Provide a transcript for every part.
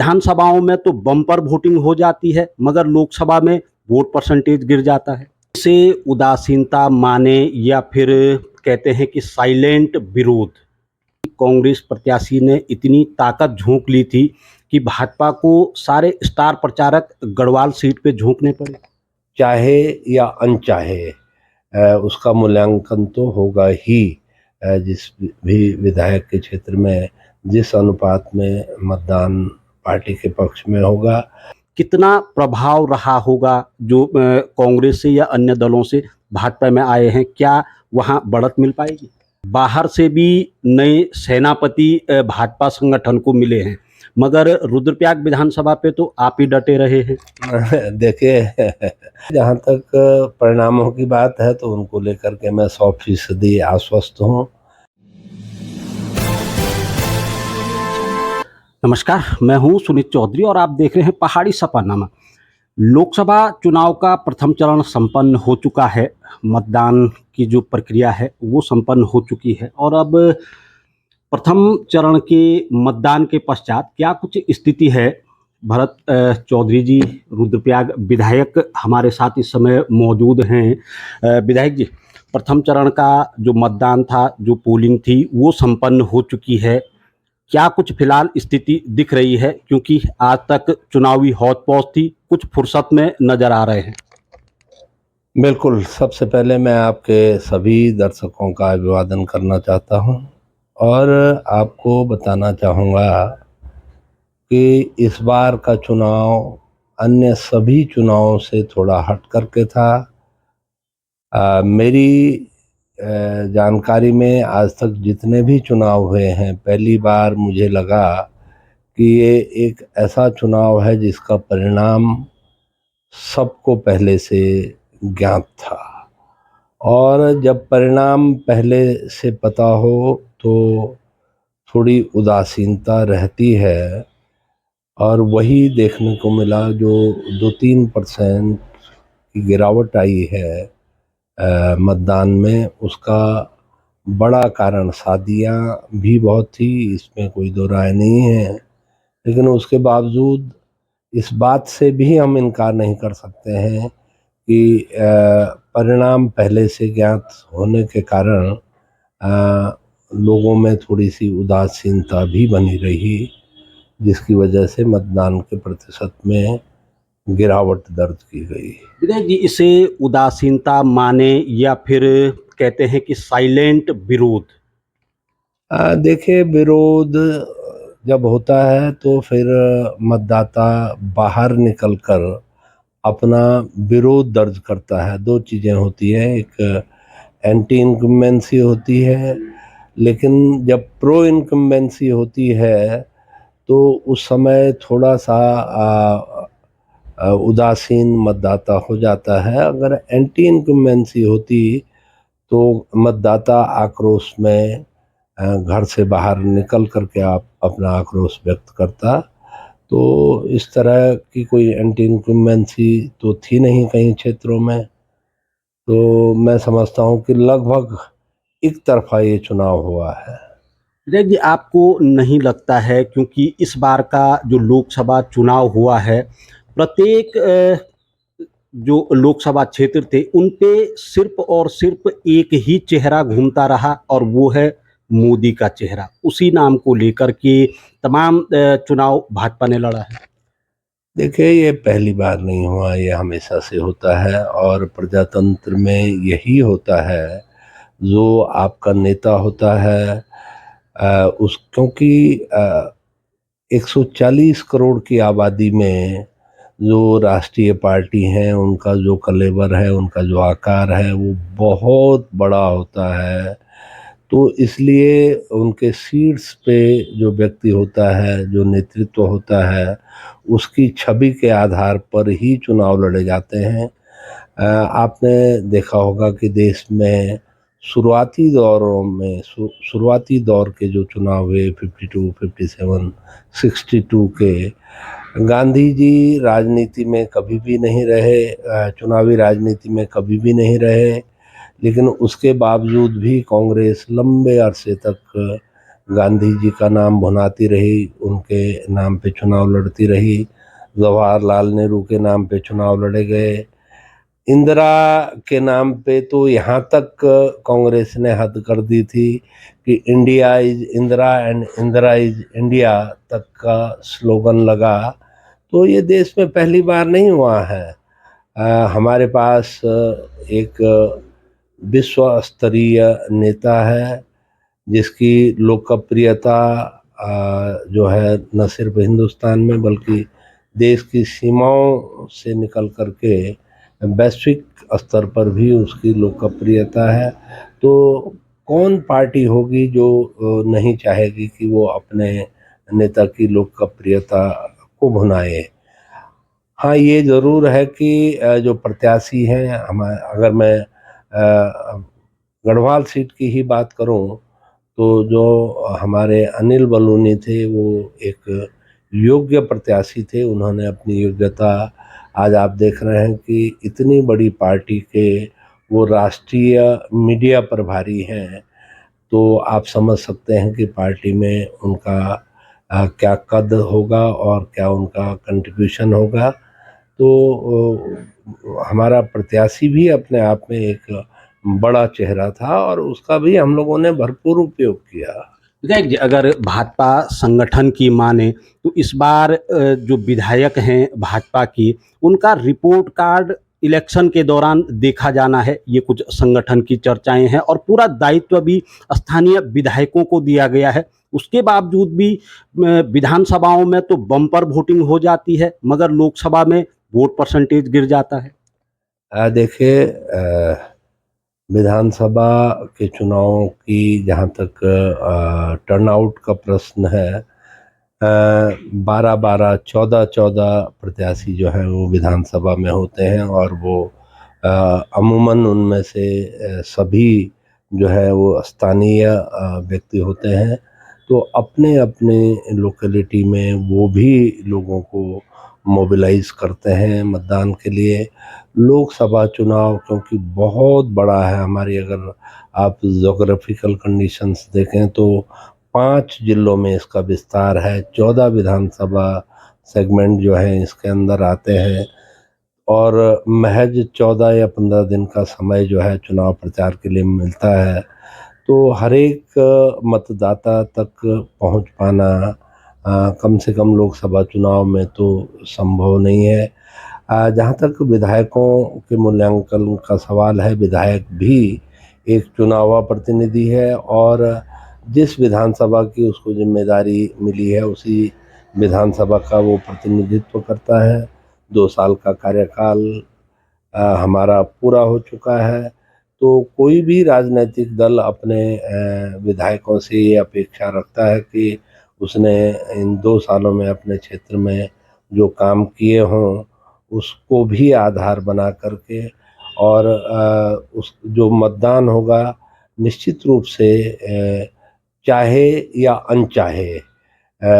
विधानसभाओं में तो बम्पर वोटिंग हो जाती है, मगर लोकसभा में वोट परसेंटेज गिर जाता है। इसे उदासीनता माने या फिर कहते हैं कि साइलेंट विरोध। कांग्रेस प्रत्याशी ने इतनी ताकत झोंक ली थी कि भाजपा को सारे स्टार प्रचारक गढ़वाल सीट पे झोंकने पड़े। चाहे या अनचाहे उसका मूल्यांकन तो होगा ही। जिस भी विधायक के क्षेत्र में जिस अनुपात में मतदान पार्टी के पक्ष में होगा, कितना प्रभाव रहा होगा जो कांग्रेस से या अन्य दलों से भाजपा में आए हैं, क्या वहाँ बढ़त मिल पाएगी? बाहर से भी नए सेनापति भाजपा संगठन को मिले हैं, मगर रुद्रप्रयाग विधानसभा पे तो आप ही डटे रहे हैं। देखिए जहाँ तक परिणामों की बात है तो उनको लेकर के मैं 100% आश्वस्त हूँ। नमस्कार, मैं हूं सुनीत चौधरी और आप देख रहे हैं पहाड़ी सफरनामा। लोकसभा चुनाव का प्रथम चरण संपन्न हो चुका है। मतदान की जो प्रक्रिया है वो संपन्न हो चुकी है और अब प्रथम चरण के मतदान के पश्चात क्या कुछ स्थिति है। भरत चौधरी जी, रुद्रप्रयाग विधायक हमारे साथ इस समय मौजूद हैं। विधायक जी, प्रथम चरण का जो मतदान था, जो पोलिंग थी, वो संपन्न हो चुकी है। क्या कुछ फिलहाल स्थिति दिख रही है, क्योंकि आज तक चुनावी हौच-पौच थी, कुछ फुर्सत में नजर आ रहे हैं? बिल्कुल, सबसे पहले मैं आपके सभी दर्शकों का अभिवादन करना चाहता हूँ और आपको बताना चाहूँगा कि इस बार का चुनाव अन्य सभी चुनावों से थोड़ा हट करके था। मेरी जानकारी में आज तक जितने भी चुनाव हुए हैं, पहली बार मुझे लगा कि ये एक ऐसा चुनाव है जिसका परिणाम सबको पहले से ज्ञात था और जब परिणाम पहले से पता हो तो थोड़ी उदासीनता रहती है और वही देखने को मिला। जो 2-3% की गिरावट आई है मतदान में, उसका बड़ा कारण शादियाँ भी बहुत थी, इसमें कोई दो राय नहीं है। लेकिन उसके बावजूद इस बात से भी हम इनकार नहीं कर सकते हैं कि परिणाम पहले से ज्ञात होने के कारण लोगों में थोड़ी सी उदासीनता भी बनी रही, जिसकी वजह से मतदान के प्रतिशत में गिरावट दर्ज की गई। विधायक जी, इसे उदासीनता माने या फिर कहते हैं कि साइलेंट विरोध? देखिए, विरोध जब होता है तो फिर मतदाता बाहर निकलकर अपना विरोध दर्ज करता है। दो चीज़ें होती हैं, एक एंटी इनकम्बेंसी होती है, लेकिन जब प्रो इनकम्बेंसी होती है तो उस समय थोड़ा सा उदासीन मतदाता हो जाता है। अगर एंटी इनकम्बेंसी होती तो मतदाता आक्रोश में घर से बाहर निकल करके आप अपना आक्रोश व्यक्त करता। तो इस तरह की कोई एंटी इनकम्बेंसी तो थी नहीं कई क्षेत्रों में। तो मैं समझता हूँ कि लगभग एक तरफा ये चुनाव हुआ है। विधायक जी, आपको नहीं लगता है, क्योंकि इस बार का जो लोकसभा चुनाव हुआ है, प्रत्येक जो लोकसभा क्षेत्र थे उन पे सिर्फ और सिर्फ एक ही चेहरा घूमता रहा और वो है मोदी का चेहरा। उसी नाम को लेकर के तमाम चुनाव भाजपा ने लड़ा है। देखिए, ये पहली बार नहीं हुआ, ये हमेशा से होता है और प्रजातंत्र में यही होता है। जो आपका नेता होता है उस क्योंकि 140 करोड़ की आबादी में जो राष्ट्रीय पार्टी हैं, उनका जो कलेवर है, उनका जो आकार है, वो बहुत बड़ा होता है। तो इसलिए उनके सीट्स पे जो व्यक्ति होता है, जो नेतृत्व होता है, उसकी छवि के आधार पर ही चुनाव लड़े जाते हैं। आपने देखा होगा कि देश में शुरुआती दौरों में शुरुआती दौर के जो चुनाव हुए 52, 57, 62 के, गांधी जी राजनीति में कभी भी नहीं रहे, चुनावी राजनीति में कभी भी नहीं रहे, लेकिन उसके बावजूद भी कांग्रेस लंबे अरसे तक गांधी जी का नाम भुनाती रही, उनके नाम पे चुनाव लड़ती रही, जवाहरलाल नेहरू के नाम पे चुनाव लड़े गए, इंदिरा के नाम पे तो यहाँ तक कांग्रेस ने हद कर दी थी कि India is Indira and Indira is India तक का स्लोगन लगा। तो ये देश में पहली बार नहीं हुआ है। हमारे पास एक विश्व स्तरीय नेता है जिसकी लोकप्रियता जो है न सिर्फ हिंदुस्तान में बल्कि देश की सीमाओं से निकल करके वैश्विक स्तर पर भी उसकी लोकप्रियता है। तो कौन पार्टी होगी जो नहीं चाहेगी कि वो अपने नेता की लोकप्रियता को भुनाए। हाँ, ये ज़रूर है कि जो प्रत्याशी हैं अगर मैं गढ़वाल सीट की ही बात करूं तो जो हमारे अनिल बलूनी थे वो एक योग्य प्रत्याशी थे। उन्होंने अपनी योग्यता, आज आप देख रहे हैं कि इतनी बड़ी पार्टी के वो राष्ट्रीय मीडिया प्रभारी हैं, तो आप समझ सकते हैं कि पार्टी में उनका क्या कद होगा और क्या उनका कंट्रीब्यूशन होगा। तो हमारा प्रत्याशी भी अपने आप में एक बड़ा चेहरा था और उसका भी हम लोगों ने भरपूर उपयोग किया। देखिए, अगर भाजपा संगठन की माने तो इस बार जो विधायक हैं भाजपा की, उनका रिपोर्ट कार्ड इलेक्शन के दौरान देखा जाना है, ये कुछ संगठन की चर्चाएं हैं और पूरा दायित्व भी स्थानीय विधायकों को दिया गया है। उसके बावजूद भी विधानसभाओं में तो बम्पर वोटिंग हो जाती है, मगर लोकसभा में वोट परसेंटेज गिर जाता है। देखिए, विधानसभा के चुनावों की जहाँ तक टर्नआउट का प्रश्न है, 12-12, 14-14 प्रत्याशी जो हैं वो विधानसभा में होते हैं और वो अमूमन उनमें से सभी जो है वो स्थानीय व्यक्ति होते हैं। तो अपने अपने लोकेलिटी में वो भी लोगों को मोबिलाइज करते हैं मतदान के लिए। लोकसभा चुनाव क्योंकि बहुत बड़ा है, हमारी अगर आप जोग्राफिकल कंडीशंस देखें तो 5 जिलों में इसका विस्तार है, 14 विधानसभा सेगमेंट जो हैं इसके अंदर आते हैं और महज 14 या 15 दिन का समय जो है चुनाव प्रचार के लिए मिलता है। तो हर एक मतदाता तक पहुंच पाना कम से कम लोकसभा चुनाव में तो संभव नहीं है। जहाँ तक विधायकों के मूल्यांकन का सवाल है, विधायक भी एक चुना हुआ प्रतिनिधि है और जिस विधानसभा की उसको जिम्मेदारी मिली है उसी विधानसभा का वो प्रतिनिधित्व करता है। 2 साल का कार्यकाल हमारा पूरा हो चुका है। तो कोई भी राजनीतिक दल अपने विधायकों से ये अपेक्षा रखता है कि उसने इन 2 सालों में अपने क्षेत्र में जो काम किए हों उसको भी आधार बना करके और उस जो मतदान होगा निश्चित रूप से चाहे या अनचाहे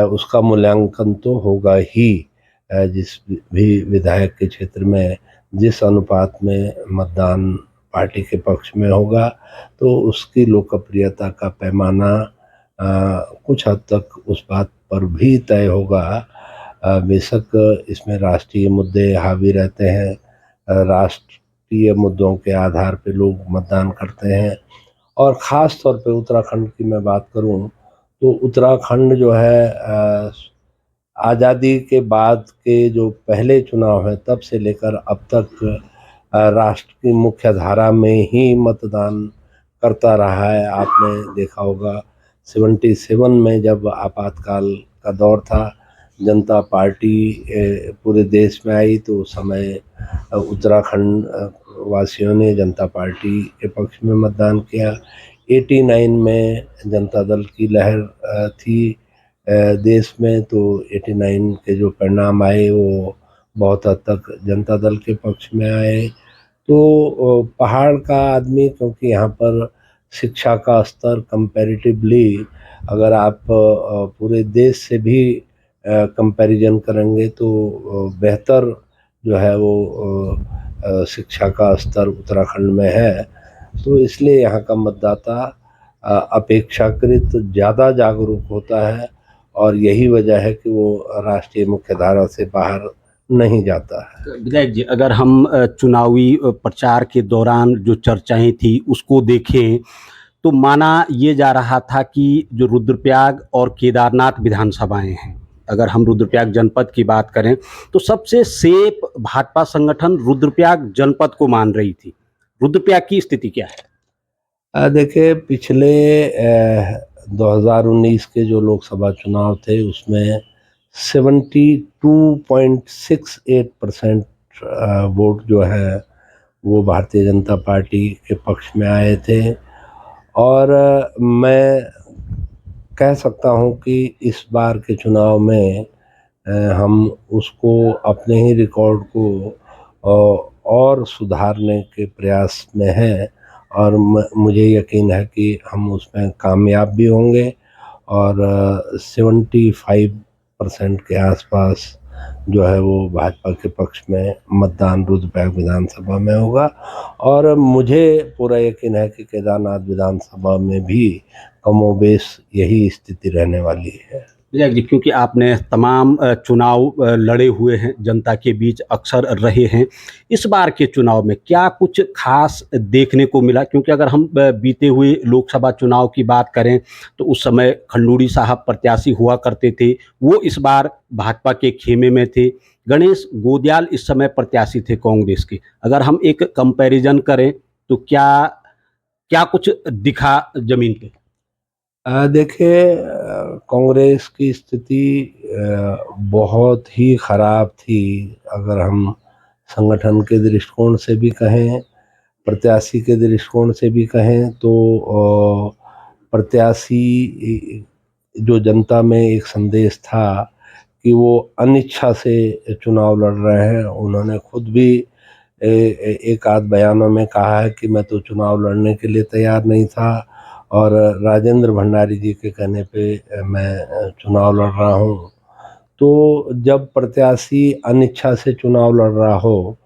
उसका मूल्यांकन तो होगा ही। जिस भी विधायक के क्षेत्र में जिस अनुपात में मतदान पार्टी के पक्ष में होगा तो उसकी लोकप्रियता का पैमाना कुछ हद तक उस बात पर भी तय होगा। बेशक इसमें राष्ट्रीय मुद्दे हावी रहते हैं, राष्ट्रीय मुद्दों के आधार पे लोग मतदान करते हैं और ख़ास तौर पे उत्तराखंड की मैं बात करूं तो उत्तराखंड जो है आज़ादी के बाद के जो पहले चुनाव हैं तब से लेकर अब तक राष्ट्र की मुख्य धारा में ही मतदान करता रहा है। आपने देखा होगा 77 में जब आपातकाल का दौर था, जनता पार्टी पूरे देश में आई तो उस समय उत्तराखंड वासियों ने जनता पार्टी के पक्ष में मतदान किया। 89 में जनता दल की लहर थी देश में, तो 89 के जो परिणाम आए वो बहुत हद तक जनता दल के पक्ष में आए। तो पहाड़ का आदमी, क्योंकि यहाँ पर शिक्षा का स्तर कंपैरेटिवली अगर आप पूरे देश से भी कंपैरिजन करेंगे तो बेहतर जो है वो शिक्षा का स्तर उत्तराखंड में है। तो इसलिए यहाँ का मतदाता अपेक्षाकृत ज़्यादा जागरूक होता है और यही वजह है कि वो राष्ट्रीय मुख्यधारा से बाहर नहीं जाता है। विधायक जी, अगर हम चुनावी प्रचार के दौरान जो चर्चाएं थी उसको देखें तो माना ये जा रहा था कि जो रुद्रप्रयाग और केदारनाथ विधानसभाएं हैं, अगर हम रुद्रप्रयाग जनपद की बात करें तो सबसे सेफ भाजपा संगठन रुद्रप्रयाग जनपद को मान रही थी। रुद्रप्रयाग की स्थिति क्या है? देखिए, पिछले 2019 के जो लोकसभा चुनाव थे उसमें 72.68% वोट जो है वो भारतीय जनता पार्टी के पक्ष में आए थे और मैं कह सकता हूं कि इस बार के चुनाव में हम उसको अपने ही रिकॉर्ड को और सुधारने के प्रयास में हैं और मुझे यकीन है कि हम उसमें कामयाब भी होंगे और 75% के आसपास जो है वो भाजपा के पक्ष में मतदान रुद्रप्रयाग विधानसभा में होगा और मुझे पूरा यकीन है कि केदारनाथ विधानसभा में भी कमोबेश यही स्थिति रहने वाली है। विजय जी, क्योंकि आपने तमाम चुनाव लड़े हुए हैं, जनता के बीच अक्सर रहे हैं, इस बार के चुनाव में क्या कुछ खास देखने को मिला? क्योंकि अगर हम बीते हुए लोकसभा चुनाव की बात करें तो उस समय खंडूड़ी साहब प्रत्याशी हुआ करते थे, वो इस बार भाजपा के खेमे में थे। गणेश गोदियाल इस समय प्रत्याशी थे कांग्रेस के। अगर हम एक कंपैरिजन करें तो क्या क्या कुछ दिखा जमीन पे? देखिए, कांग्रेस की स्थिति बहुत ही ख़राब थी। अगर हम संगठन के दृष्टिकोण से भी कहें, प्रत्याशी के दृष्टिकोण से भी कहें तो प्रत्याशी जो जनता में एक संदेश था कि वो अनिच्छा से चुनाव लड़ रहे हैं। उन्होंने खुद भी एक आध बयानों में कहा है कि मैं तो चुनाव लड़ने के लिए तैयार नहीं था और राजेंद्र भंडारी जी के कहने पे मैं चुनाव लड़ रहा हूँ। तो जब प्रत्याशी अनिच्छा से चुनाव लड़ रहा हो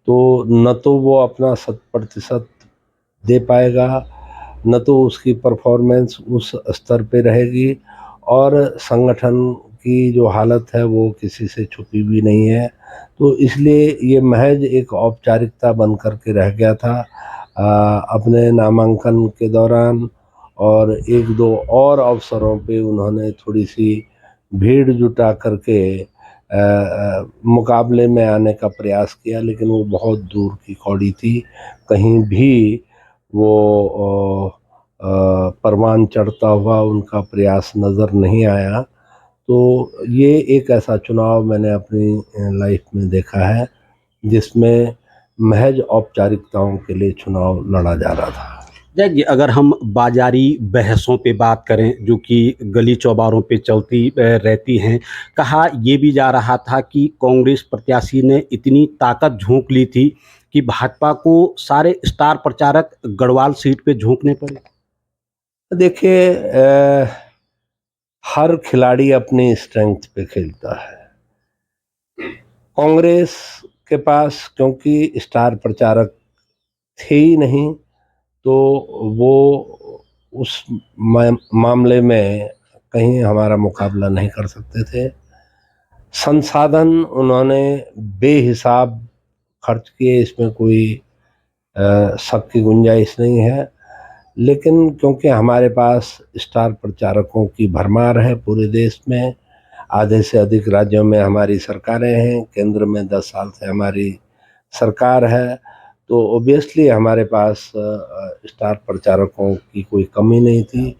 तो न तो वो अपना 100% दे पाएगा, न तो उसकी परफॉर्मेंस उस स्तर पे रहेगी और संगठन की जो हालत है वो किसी से छुपी भी नहीं है। तो इसलिए ये महज एक औपचारिकता बन कर के रह गया था अपने नामांकन के दौरान और एक दो और अवसरों पे उन्होंने थोड़ी सी भीड़ जुटा करके मुकाबले में आने का प्रयास किया, लेकिन वो बहुत दूर की कौड़ी थी। कहीं भी वो परवान चढ़ता हुआ उनका प्रयास नज़र नहीं आया। तो ये एक ऐसा चुनाव मैंने अपनी लाइफ में देखा है जिसमें महज औपचारिकताओं के लिए चुनाव लड़ा जा रहा था। देखिए, अगर हम बाजारी बहसों पे बात करें जो कि गली चौबारों पे चलती रहती हैं, कहा ये भी जा रहा था कि कांग्रेस प्रत्याशी ने इतनी ताकत झोंक ली थी कि भाजपा को सारे स्टार प्रचारक गढ़वाल सीट पे झोंकने पड़े। देखिए, हर खिलाड़ी अपनी स्ट्रेंथ पे खेलता है। कांग्रेस के पास क्योंकि स्टार प्रचारक थे ही नहीं तो वो उस मामले में कहीं हमारा मुकाबला नहीं कर सकते थे। संसाधन उन्होंने बेहिसाब खर्च किए, इसमें कोई शक की गुंजाइश नहीं है। लेकिन क्योंकि हमारे पास स्टार प्रचारकों की भरमार है पूरे देश में, आधे से अधिक राज्यों में हमारी सरकारें हैं, केंद्र में 10 साल से हमारी सरकार है, तो ऑब्वियसली हमारे पास स्टार प्रचारकों की कोई कमी नहीं थी।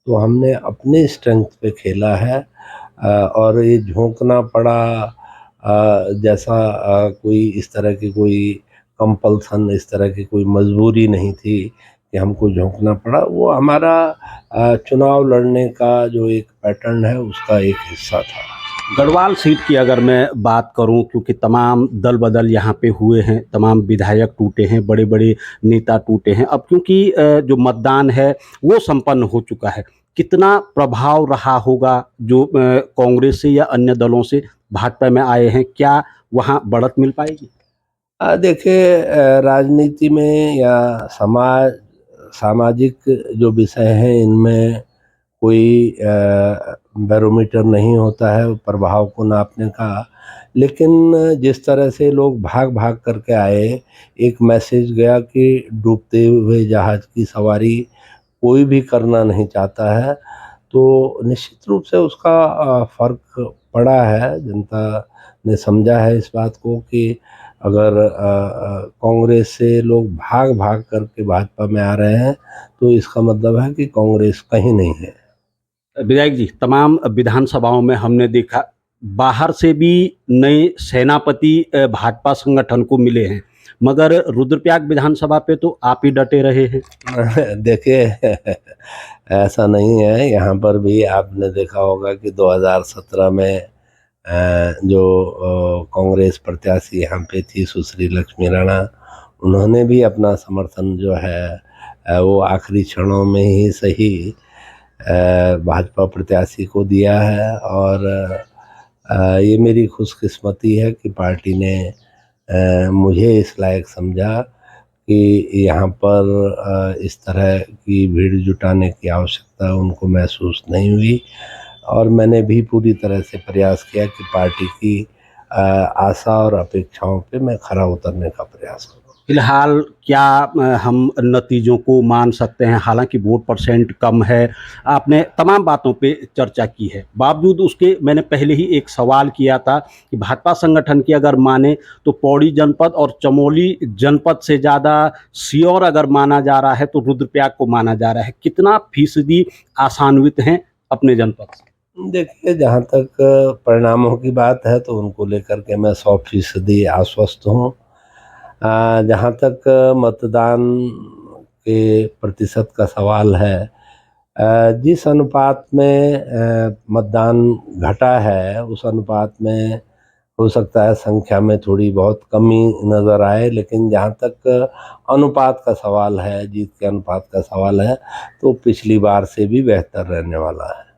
तो हमने अपने स्ट्रेंथ पे खेला है और ये झोंकना पड़ा जैसा कोई इस तरह की कोई कंपल्सन, इस तरह की कोई मजबूरी नहीं थी कि हमको झोंकना पड़ा। वो हमारा चुनाव लड़ने का जो एक पैटर्न है उसका एक हिस्सा था। गढ़वाल सीट की अगर मैं बात करूं, क्योंकि तमाम दल बदल यहाँ पे हुए हैं, तमाम विधायक टूटे हैं, बड़े बड़े नेता टूटे हैं, अब क्योंकि जो मतदान है वो संपन्न हो चुका है, कितना प्रभाव रहा होगा जो कांग्रेस से या अन्य दलों से भाजपा में आए हैं, क्या वहाँ बढ़त मिल पाएगी? देखिए, राजनीति में या समाज सामाजिक जो विषय हैं इनमें कोई बैरोमीटर नहीं होता है प्रभाव को नापने का, लेकिन जिस तरह से लोग भाग भाग करके आए, एक मैसेज गया कि डूबते हुए जहाज़ की सवारी कोई भी करना नहीं चाहता है, तो निश्चित रूप से उसका फ़र्क पड़ा है। जनता ने समझा है इस बात को कि अगर कांग्रेस से लोग भाग भाग करके भाजपा में आ रहे हैं, तो इसका मतलब है कि कांग्रेस कहीं नहीं है। विधायक जी, तमाम विधानसभाओं में हमने देखा बाहर से भी नए सेनापति भाजपा संगठन को मिले हैं, मगर रुद्रप्रयाग विधानसभा पे तो आप ही डटे रहे हैं। देखिए ऐसा नहीं है, यहाँ पर भी आपने देखा होगा कि 2017 में जो कांग्रेस प्रत्याशी यहाँ पे थी सुश्री लक्ष्मी राणा, उन्होंने भी अपना समर्थन जो है वो आखिरी क्षणों में ही सही भाजपा प्रत्याशी को दिया है। और ये मेरी खुशकिस्मती है कि पार्टी ने मुझे इस लायक समझा कि यहाँ पर इस तरह की भीड़ जुटाने की आवश्यकता उनको महसूस नहीं हुई, और मैंने भी पूरी तरह से प्रयास किया कि पार्टी की आशा और अपेक्षाओं पे मैं खरा उतरने का प्रयास करूँ। फिलहाल क्या हम नतीजों को मान सकते हैं? हालांकि वोट परसेंट कम है, आपने तमाम बातों पे चर्चा की है, बावजूद उसके मैंने पहले ही एक सवाल किया था कि भाजपा संगठन की अगर माने तो पौड़ी जनपद और चमोली जनपद से ज़्यादा सीओर अगर माना जा रहा है तो रुद्रप्रयाग को माना जा रहा है। कितना फीसदी आशान्वित हैं अपने जनपद से? देखिए, जहाँ तक परिणामों की बात है तो उनको लेकर के मैं 100% आश्वस्त हूँ। जहाँ तक मतदान के प्रतिशत का सवाल है, जिस अनुपात में मतदान घटा है उस अनुपात में हो सकता है संख्या में थोड़ी बहुत कमी नज़र आए, लेकिन जहाँ तक अनुपात का सवाल है, जीत के अनुपात का सवाल है, तो पिछली बार से भी बेहतर रहने वाला है।